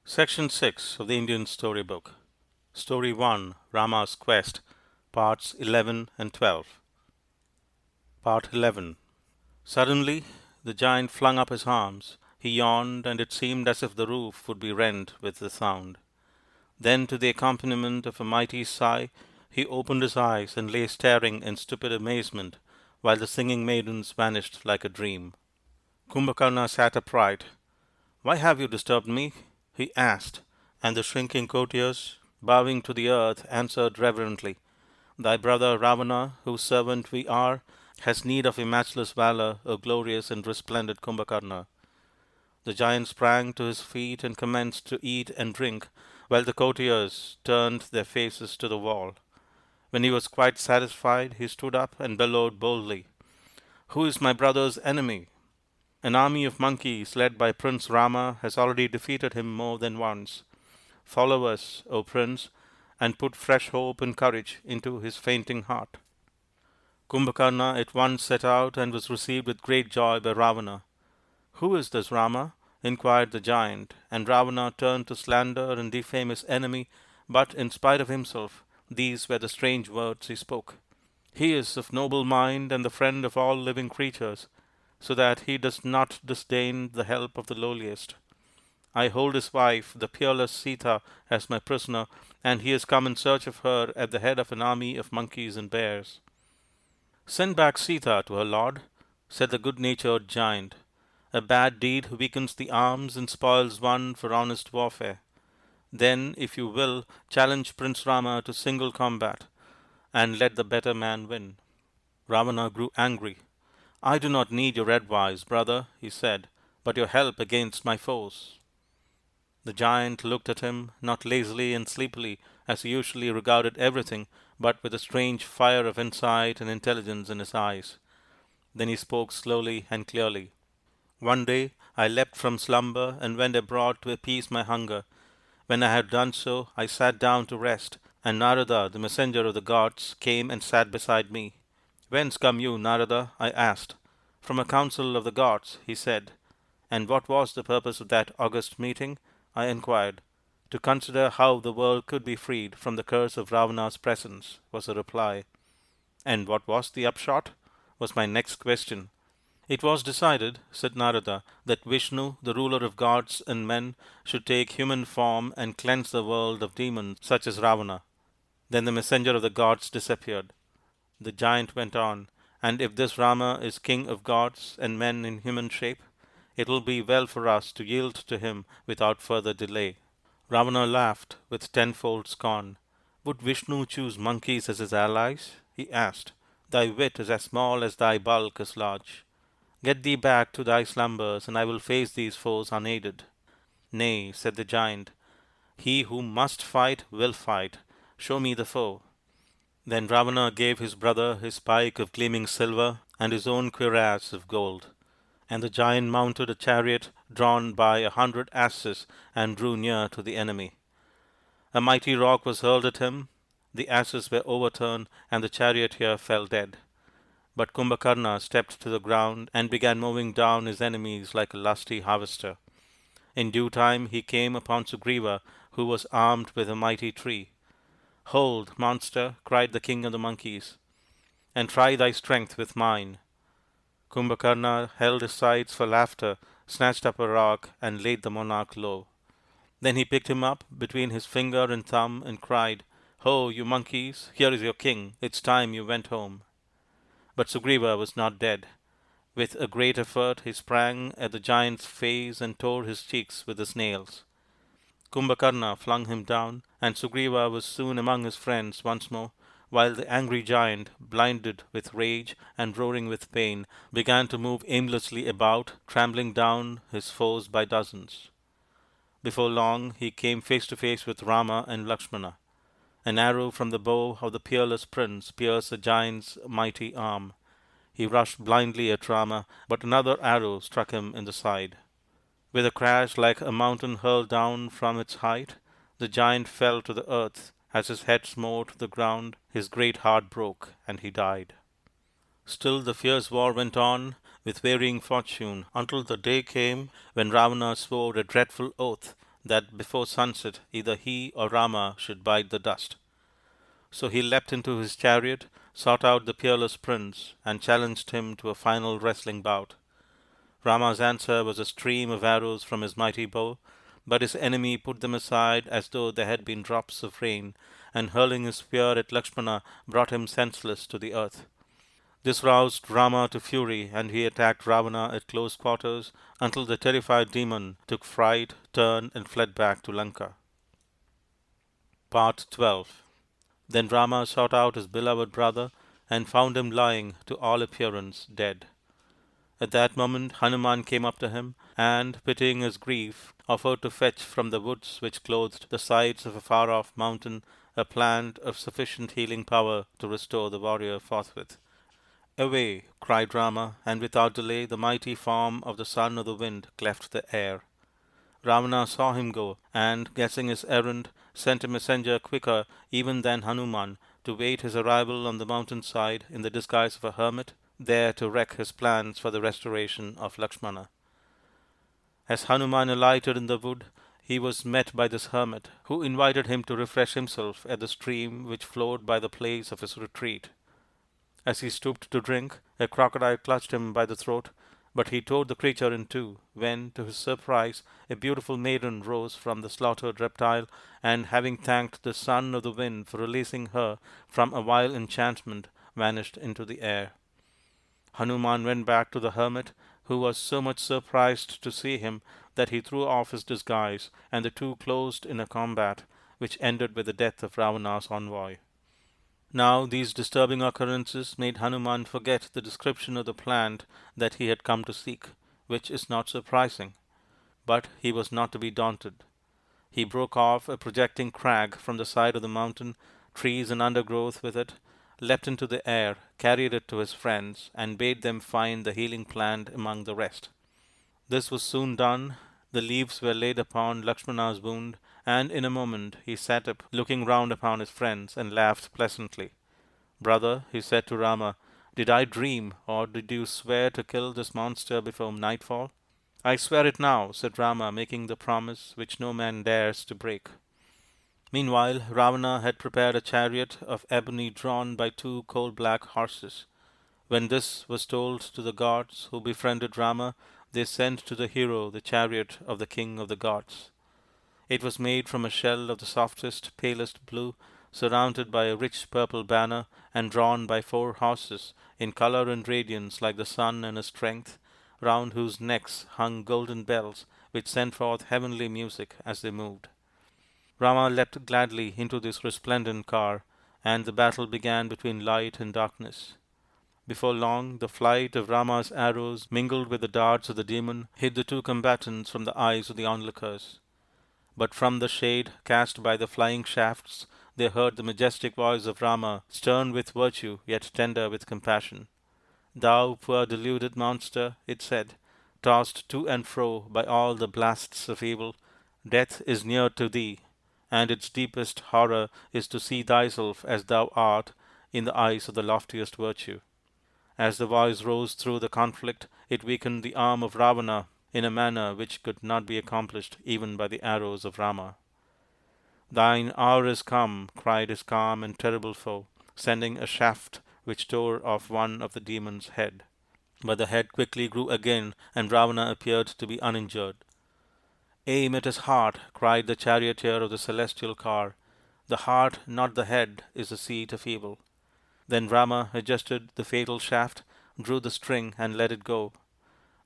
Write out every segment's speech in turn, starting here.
Section 6 of the Indian Storybook. Story 1, Rama's Quest, Parts 11 and 12. Part 11. Suddenly the giant flung up his arms. He yawned, and it seemed as if the roof would be rent with the sound. Then, to the accompaniment of a mighty sigh, he opened his eyes and lay staring in stupid amazement, while the singing maidens vanished like a dream. Kumbhakarna sat upright. "Why have you disturbed me?" he asked, and the shrinking courtiers, bowing to the earth, answered reverently, "Thy brother Ravana, whose servant we are, has need of your matchless valour, O glorious and resplendent Kumbhakarna." The giant sprang to his feet and commenced to eat and drink, while the courtiers turned their faces to the wall. When he was quite satisfied, he stood up and bellowed boldly, "Who is my brother's enemy? An army of monkeys led by Prince Rama has already defeated him more than once. Follow us, O Prince, and put fresh hope and courage into his fainting heart." Kumbhakarna at once set out and was received with great joy by Ravana. "Who is this Rama?" inquired the giant, and Ravana turned to slander and defame his enemy, but in spite of himself these were the strange words he spoke. "He is of noble mind and the friend of all living creatures, so that he does not disdain the help of the lowliest. I hold his wife, the peerless Sita, as my prisoner, and he has come in search of her at the head of an army of monkeys and bears." "Send back Sita to her lord," said the good-natured giant. "A bad deed weakens the arms and spoils one for honest warfare. Then, if you will, challenge Prince Rama to single combat, and let the better man win." Ravana grew angry. "I do not need your advice, brother," he said, "but your help against my foes." The giant looked at him, not lazily and sleepily as he usually regarded everything, but with a strange fire of insight and intelligence in his eyes. Then he spoke slowly and clearly. "One day I leapt from slumber and went abroad to appease my hunger. When I had done so, I sat down to rest, and Narada, the messenger of the gods, came and sat beside me. 'Whence come you, Narada?' I asked. 'From a council of the gods,' he said. 'And what was the purpose of that august meeting?' I inquired. 'To consider how the world could be freed from the curse of Ravana's presence,' was the reply. 'And what was the upshot?' was my next question. 'It was decided,' said Narada, 'that Vishnu, the ruler of gods and men, should take human form and cleanse the world of demons such as Ravana.' Then the messenger of the gods disappeared. The giant went on, 'And if this Rama is king of gods and men in human shape, it will be well for us to yield to him without further delay.' Ravana laughed with tenfold scorn. 'Would Vishnu choose monkeys as his allies?' he asked. 'Thy wit is as small as thy bulk is large. Get thee back to thy slumbers, and I will face these foes unaided.' 'Nay,' said the giant, 'he who must fight will fight. Show me the foe.' Then Ravana gave his brother his pike of gleaming silver and his own cuirass of gold. And the giant mounted a chariot drawn by 100 asses and drew near to the enemy. A mighty rock was hurled at him, the asses were overturned, and the charioteer fell dead. But Kumbhakarna stepped to the ground and began mowing down his enemies like a lusty harvester. In due time he came upon Sugriva, who was armed with a mighty tree. "Hold, monster," cried the king of the monkeys, "and try thy strength with mine." Kumbhakarna held his sides for laughter, snatched up a rock, and laid the monarch low. Then he picked him up between his finger and thumb and cried, "Ho, you monkeys, here is your king. It's time you went home." But Sugriva was not dead. With a great effort he sprang at the giant's face and tore his cheeks with his nails. Kumbhakarna flung him down, and Sugriva was soon among his friends once more, while the angry giant, blinded with rage and roaring with pain, began to move aimlessly about, trampling down his foes by dozens. Before long he came face to face with Rama and Lakshmana. An arrow from the bow of the peerless prince pierced the giant's mighty arm. He rushed blindly at Rama, but another arrow struck him in the side. With a crash like a mountain hurled down from its height, the giant fell to the earth. As his head smote the ground, his great heart broke, and he died. Still the fierce war went on, with varying fortune, until the day came when Ravana swore a dreadful oath that before sunset either he or Rama should bite the dust. So he leapt into his chariot, sought out the peerless prince, and challenged him to a final wrestling bout. Rama's answer was a stream of arrows from his mighty bow, but his enemy put them aside as though they had been drops of rain, and hurling his spear at Lakshmana brought him senseless to the earth. This roused Rama to fury, and he attacked Ravana at close quarters until the terrified demon took fright, turned, and fled back to Lanka. Part 12. Then Rama sought out his beloved brother and found him lying, to all appearance, dead. At that moment Hanuman came up to him, and, pitying his grief, offered to fetch from the woods which clothed the sides of a far-off mountain a plant of sufficient healing power to restore the warrior forthwith. "Away!" cried Rama, and without delay the mighty form of the Son of the Wind cleft the air. Ravana saw him go, and, guessing his errand, sent a messenger quicker even than Hanuman to wait his arrival on the mountain side in the disguise of a hermit, there to wreck his plans for the restoration of Lakshmana. As Hanuman alighted in the wood, he was met by this hermit, who invited him to refresh himself at the stream which flowed by the place of his retreat. As he stooped to drink, a crocodile clutched him by the throat, but he tore the creature in two, when, to his surprise, a beautiful maiden rose from the slaughtered reptile, and, having thanked the Son of the Wind for releasing her from a vile enchantment, vanished into the air. Hanuman went back to the hermit, who was so much surprised to see him that he threw off his disguise, and the two closed in a combat which ended with the death of Ravana's envoy. Now these disturbing occurrences made Hanuman forget the description of the plant that he had come to seek, which is not surprising. But he was not to be daunted. He broke off a projecting crag from the side of the mountain, trees and undergrowth with it, leapt into the air, carried it to his friends, and bade them find the healing plant among the rest. This was soon done. The leaves were laid upon Lakshmana's wound, and in a moment he sat up, looking round upon his friends, and laughed pleasantly. "Brother," he said to Rama, "did I dream, or did you swear to kill this monster before nightfall?" "I swear it now," said Rama, making the promise which no man dares to break. Meanwhile Ravana had prepared a chariot of ebony drawn by two coal-black horses. When this was told to the gods who befriended Rama, they sent to the hero the chariot of the king of the gods. It was made from a shell of the softest, palest blue, surrounded by a rich purple banner, and drawn by four horses, in colour and radiance like the sun in his strength, round whose necks hung golden bells, which sent forth heavenly music as they moved. Rama leapt gladly into this resplendent car, and the battle began between light and darkness. Before long the flight of Rama's arrows, mingled with the darts of the demon, hid the two combatants from the eyes of the onlookers. But from the shade cast by the flying shafts they heard the majestic voice of Rama, stern with virtue, yet tender with compassion. "Thou poor deluded monster," it said, "tossed to and fro by all the blasts of evil, death is near to thee, and its deepest horror is to see thyself as thou art in the eyes of the loftiest virtue." As the voice rose through the conflict, it weakened the arm of Ravana in a manner which could not be accomplished even by the arrows of Rama. "Thine hour is come," cried his calm and terrible foe, sending a shaft which tore off one of the demon's head. But the head quickly grew again, and Ravana appeared to be uninjured. "Aim at his heart," cried the charioteer of the celestial car. "The heart, not the head, is the seat of evil." Then Rama adjusted the fatal shaft, drew the string, and let it go.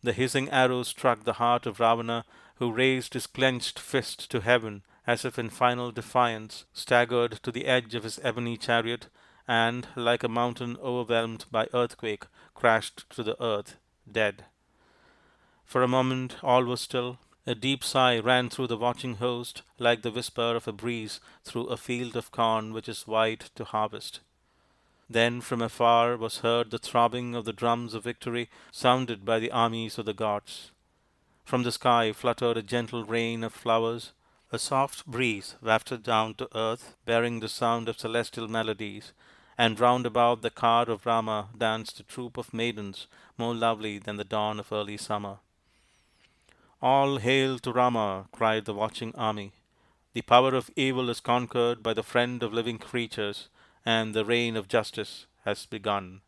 The hissing arrow struck the heart of Ravana, who raised his clenched fist to heaven as if in final defiance, staggered to the edge of his ebony chariot, and, like a mountain overwhelmed by earthquake, crashed to the earth, dead. For a moment all was still. A deep sigh ran through the watching host, like the whisper of a breeze through a field of corn which is white to harvest. Then from afar was heard the throbbing of the drums of victory sounded by the armies of the gods. From the sky fluttered a gentle rain of flowers. A soft breeze wafted down to earth, bearing the sound of celestial melodies, and round about the car of Rama danced a troop of maidens more lovely than the dawn of early summer. "All hail to Rama!" cried the watching army. "The power of evil is conquered by the Friend of living creatures, and the reign of justice has begun."